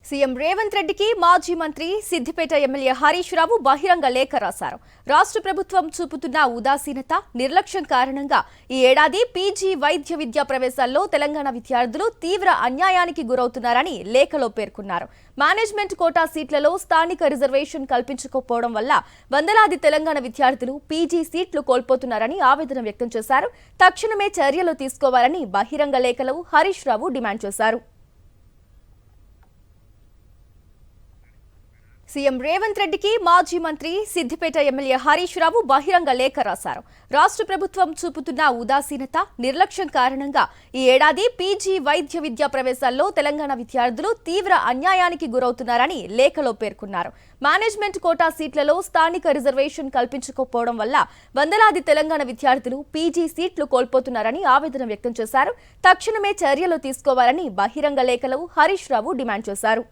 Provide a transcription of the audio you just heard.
CM Revanth రెడ్డికి మాజీ మంత్రి సిద్దిపేట ఎమ్మెల్యే హరీష్ రావు బహిరంగ లేఖ రాశారు. రాష్ట్ర ప్రభుత్వం చూపుతున్న ఉదాసీనత, నిర్లక్ష్యం కారణంగా ఈ ఏడాది పీజీ వైద్య విద్యా ప్రవేశాల్లో తెలంగాణ విద్యార్థులు తీవ్ర అన్యాయానికి గురవుతున్నారని లేఖలో పేర్కొన్నారు. మేనేజ్మెంట్ కోటా సీట్లలో స్థానిక రిజర్వేషన్ కల్పించకపోవడం వల్ల వందలాది తెలంగాణ విద్యార్థులు పీజీ సీట్లు కోల్పోతున్నారని ఆవేదన వ్యక్తం చేశారు. తక్షణమే చర్యలు తీసుకోవాలని బహిరంగ లేఖలో హరీష్ రావు డిమాండ్ చేశారు. సీఎం రేవంత్ రెడ్డికి మాజీ మంత్రి సిద్దిపేట ఎమ్మెల్యే హరీష్ రావు బహిరంగ లేఖ రాశారు. రాష్ట్ర ప్రభుత్వం చూపుతున్న ఉదాసీనత, నిర్లక్ష్యం కారణంగా ఈ ఏడాది పీజీ వైద్య విద్యా ప్రవేశాల్లో తెలంగాణ విద్యార్థులు తీవ్ర అన్యాయానికి గురవుతున్నారని లేఖలో పేర్కొన్నారు. మేనేజ్మెంట్ కోటా సీట్లలో స్థానిక రిజర్వేషన్ కల్పించకపోవడం వల్ల వందలాది తెలంగాణ విద్యార్థులు పీజీ సీట్లు కోల్పోతున్నారని ఆవేదన వ్యక్తం చేశారు. తక్షణమే చర్యలు తీసుకోవాలని బహిరంగ లేఖలో హరీష్ రావు డిమాండ్ చేశారు.